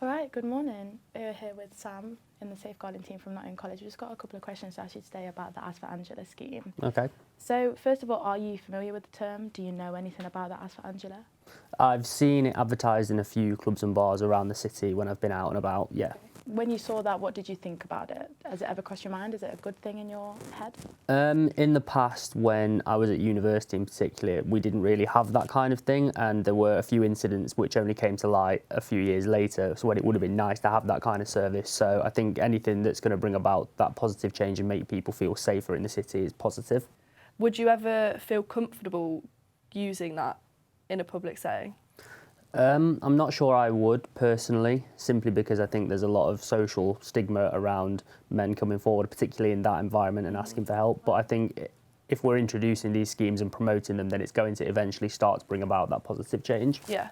All right, good morning. We're here with Sam in the safeguarding team from Nottingham College. We've just got a couple of questions to ask you today about the Ask for Angela scheme. Okay. So first of all, are you familiar with the term? Do you know anything about the Ask for Angela? I've seen it advertised in a few clubs and bars around the city when I've been out and about, yeah. Okay. When you saw that, what did you think about it? Has it ever crossed your mind? Is it a good thing in your head? In the past, when I was at university in particular, we didn't really have that kind of thing, and there were a few incidents which only came to light a few years later, so when it would have been nice to have that kind of service. So I think anything that's going to bring about that positive change and make people feel safer in the city is positive. Would you ever feel comfortable using that in a public setting? I'm not sure I would personally, simply because I think there's a lot of social stigma around men coming forward, particularly in that environment and asking for help. But I think if we're introducing these schemes and promoting them, then it's going to eventually start to bring about that positive change. Yeah.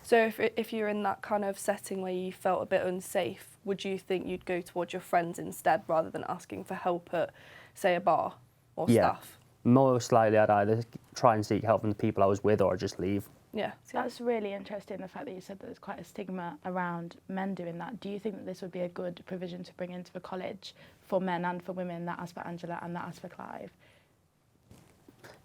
So if you're in that kind of setting where you felt a bit unsafe, would you think you'd go towards your friends instead rather than asking for help at, say, a bar or staff? Most likely I'd either try and seek help from the people I was with or I'd just leave. Yeah. That's really interesting, the fact that you said that there's quite a stigma around men doing that. Do you think that this would be a good provision to bring into the college for men and for women, that Ask for Angela and that Ask for Clive?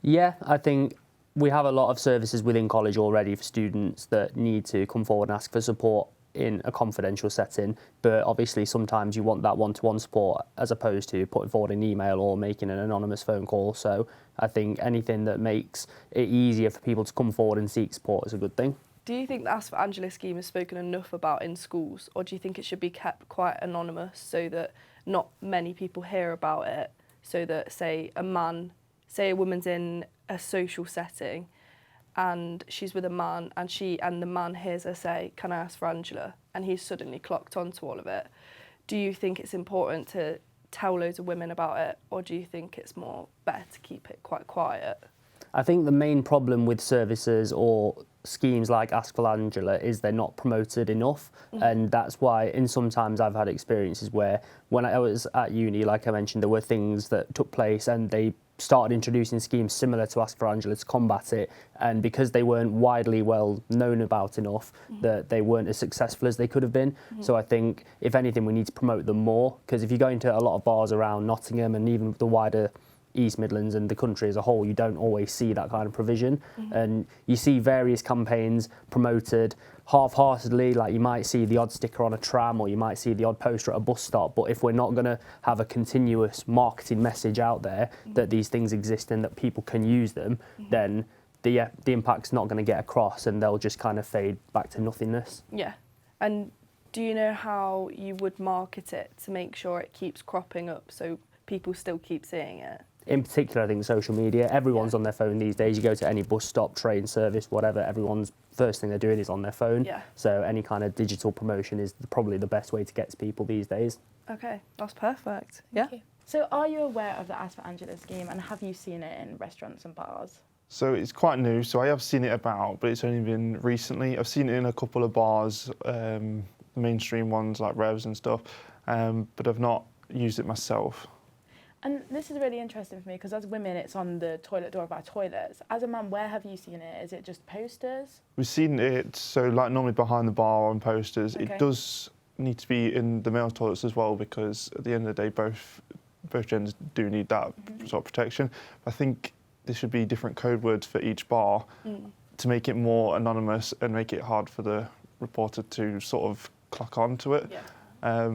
Yeah, I think we have a lot of services within college already for students that need to come forward and ask for support in a confidential setting, but obviously sometimes you want that one-to-one support as opposed to putting forward an email or making an anonymous phone call. So I think anything that makes it easier for people to come forward and seek support is a good thing. Do you think the Ask for Angela scheme is spoken enough about in schools, or do you think it should be kept quite anonymous so that not many people hear about it, so that, say a woman's in a social setting and she's with a man and the man hears her say, "Can I ask for Angela?" and he's suddenly clocked onto all of it. Do you think it's important to tell loads of women about it, or do you think it's more better to keep it quite quiet? I think the main problem with services or schemes like Ask for Angela is they're not promoted enough, and that's why in sometimes I've had experiences where when I was at uni, like I mentioned, there were things that took place and they started introducing schemes similar to Ask for Angela to combat it, and because they weren't widely well known about enough, that they weren't as successful as they could have been. So I think if anything we need to promote them more, because if you go into a lot of bars around Nottingham and even the wider East Midlands and the country as a whole, you don't always see that kind of provision, and you see various campaigns promoted half-heartedly, like you might see the odd sticker on a tram or you might see the odd poster at a bus stop, but if we're not going to have a continuous marketing message out there that these things exist and that people can use them, then the impact's not going to get across and they'll just kind of fade back to nothingness. Yeah. And do you know how you would market it to make sure it keeps cropping up so people still keep seeing it? In particular, I think social media, everyone's on their phone these days. You go to any bus stop, train service, whatever, everyone's first thing they're doing is on their phone. Yeah. So any kind of digital promotion is probably the best way to get to people these days. Okay, that's perfect. Yeah. Okay. So are you aware of the Ask for Angela scheme, and have you seen it in restaurants and bars? So it's quite new, so I have seen it about, but it's only been recently. I've seen it in a couple of bars, the mainstream ones like Revs and stuff, but I've not used it myself. And this is really interesting for me because as women, it's on the toilet door of our toilets. As a man, where have you seen it? Is it just posters? We've seen it, so like normally behind the bar on posters. Okay. It does need to be in the male toilets as well, because at the end of the day, both genders do need that sort of protection. I think there should be different code words for each bar to make it more anonymous and make it hard for the reporter to sort of clock on to it. Yeah.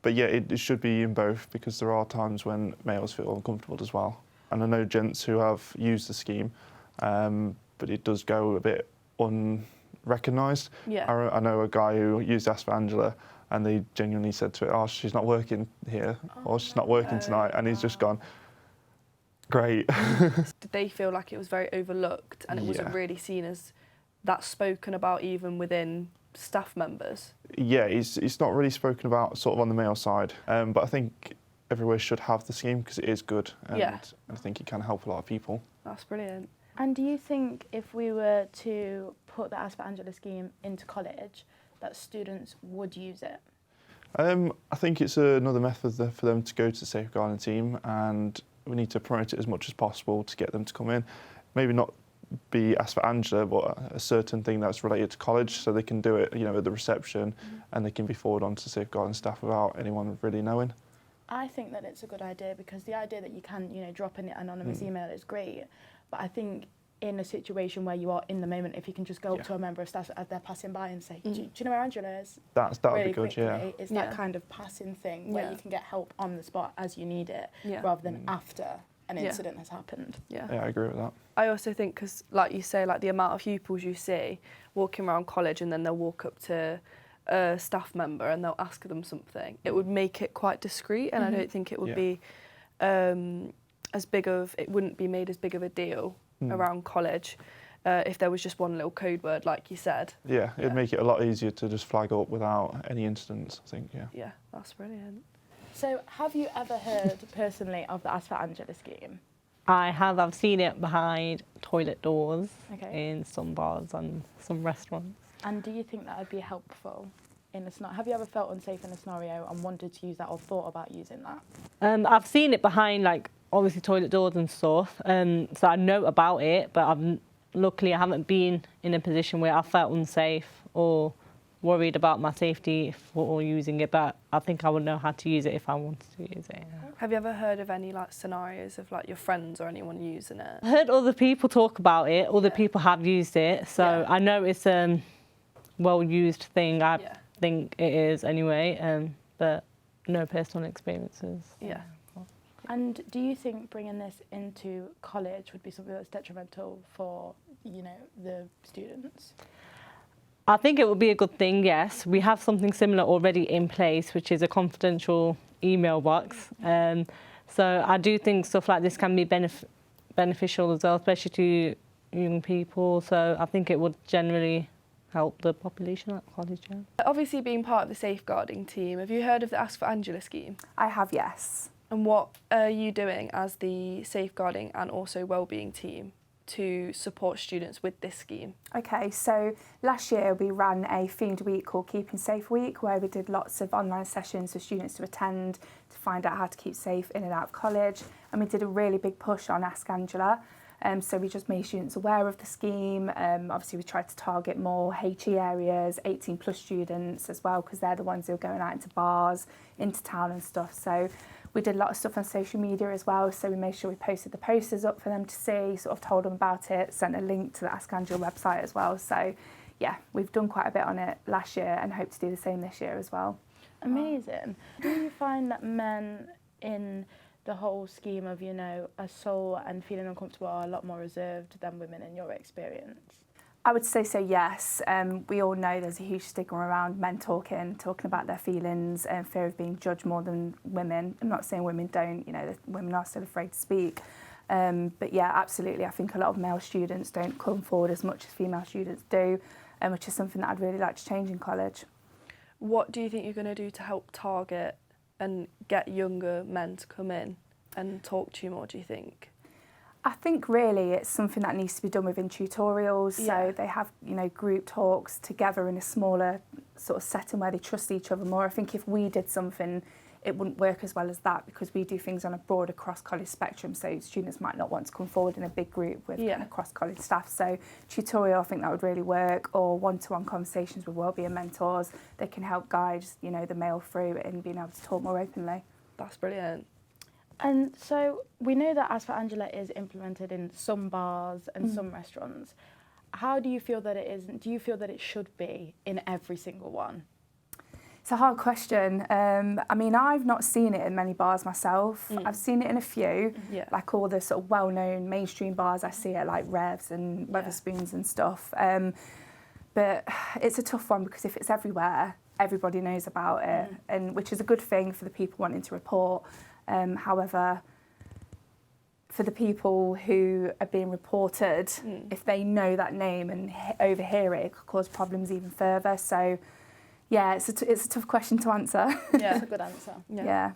But yeah, it should be in both, because there are times when males feel uncomfortable as well. And I know gents who have used the scheme, but it does go a bit unrecognised. Yeah. I know a guy who used Ask for Angela and they genuinely said to it, "Oh, she's not working here," or "She's not working tonight," and he's just gone, "Great." Did they feel like it was very overlooked and it wasn't really seen as that spoken about even within staff members? Yeah, it's not really spoken about sort of on the male side, but I think everywhere should have the scheme because it is good, and I think it can help a lot of people. That's brilliant. And do you think if we were to put the Ask for Angela scheme into college, that students would use it? I think it's another method for them to go to the safeguarding team, and we need to promote it as much as possible to get them to come in. Maybe not be Ask for Angela, but a certain thing that's related to college, so they can do it, at the reception, and they can be forwarded on to safeguarding staff without anyone really knowing. I think that it's a good idea, because the idea that you can, drop an anonymous email is great. But I think in a situation where you are in the moment, if you can just go up to a member of staff as they're passing by and say, do you know where Angela is? That would really be good, quickly, it's that kind of passing thing where you can get help on the spot as you need it, rather than after an incident has happened. Yeah, I agree with that. I also think, because like you say, like the amount of pupils you see walking around college, and then they'll walk up to a staff member and they'll ask them something, it would make it quite discreet, and I don't think it would be it wouldn't be made as big of a deal around college if there was just one little code word, like you said. Yeah, it'd make it a lot easier to just flag up without any incidents, I think, yeah. Yeah, that's brilliant. So have you ever heard personally of the Ask for Angela scheme? I have. I've seen it behind toilet doors Okay. in some bars and some restaurants. And do you think that would be helpful in a scenario? Have you ever felt unsafe in a scenario and wanted to use that, or thought about using that? I've seen it behind, like, obviously toilet doors and stuff. So I know about it, but luckily I haven't been in a position where I felt unsafe or worried about my safety for using it. But I think I would know how to use it if I wanted to use it. Yeah. Have you ever heard of any like scenarios of like your friends or anyone using it? I heard other people talk about it. Other people have used it, so I know it's a well-used thing. I think it is anyway, but no personal experiences. Yeah. And do you think bringing this into college would be something that's detrimental for, the students? I think it would be a good thing, yes. We have something similar already in place, which is a confidential email box. So I do think stuff like this can be beneficial as well, especially to young people. So I think it would generally help the population at college, yeah. Obviously, being part of the safeguarding team, have you heard of the Ask for Angela scheme? I have, yes. And what are you doing as the safeguarding and also wellbeing team to support students with this scheme? Okay, so last year we ran a themed week called Keeping Safe Week, where we did lots of online sessions for students to attend to find out how to keep safe in and out of college. And we did a really big push on Ask Angela. So we just made students aware of the scheme. Obviously we tried to target more HE areas, 18 plus students as well, because they're the ones who are going out into bars, into town and stuff. So we did a lot of stuff on social media as well, so we made sure we posted the posters up for them to see, sort of told them about it, sent a link to the Ask Angela website as well. So yeah, we've done quite a bit on it last year and hope to do the same this year as well. Amazing. Do you find that men in the whole scheme of, assault and feeling uncomfortable are a lot more reserved than women in your experience? I would say so, yes. We all know there's a huge stigma around men talking about their feelings and fear of being judged more than women. I'm not saying women don't, women are still afraid to speak. But yeah, absolutely. I think a lot of male students don't come forward as much as female students do, which is something that I'd really like to change in college. What do you think you're going to do to help target and get younger men to come in and talk to you more, do you think? I think really it's something that needs to be done within tutorials. So they have, group talks together in a smaller sort of setting where they trust each other more. I think if we did something, it wouldn't work as well as that, because we do things on a broader cross-college spectrum. So students might not want to come forward in a big group with kind of cross-college staff. So tutorial, I think that would really work, or one-to-one conversations with wellbeing mentors. They can help guide, the male through and being able to talk more openly. That's brilliant. And so we know that Ask for Angela is implemented in some bars and some restaurants. How do you feel that it is? Do you feel that it should be in every single one? It's a hard question. I mean, I've not seen it in many bars myself. I've seen it in a few, like all the sort of well-known mainstream bars. I see it like Revs and Wetherspoons and stuff. But it's a tough one, because if it's everywhere, everybody knows about it, and which is a good thing for the people wanting to report. However, for the people who are being reported, if they know that name and overhear it, it could cause problems even further. So, yeah, it's a tough question to answer. Yeah, that's a good answer. Yeah.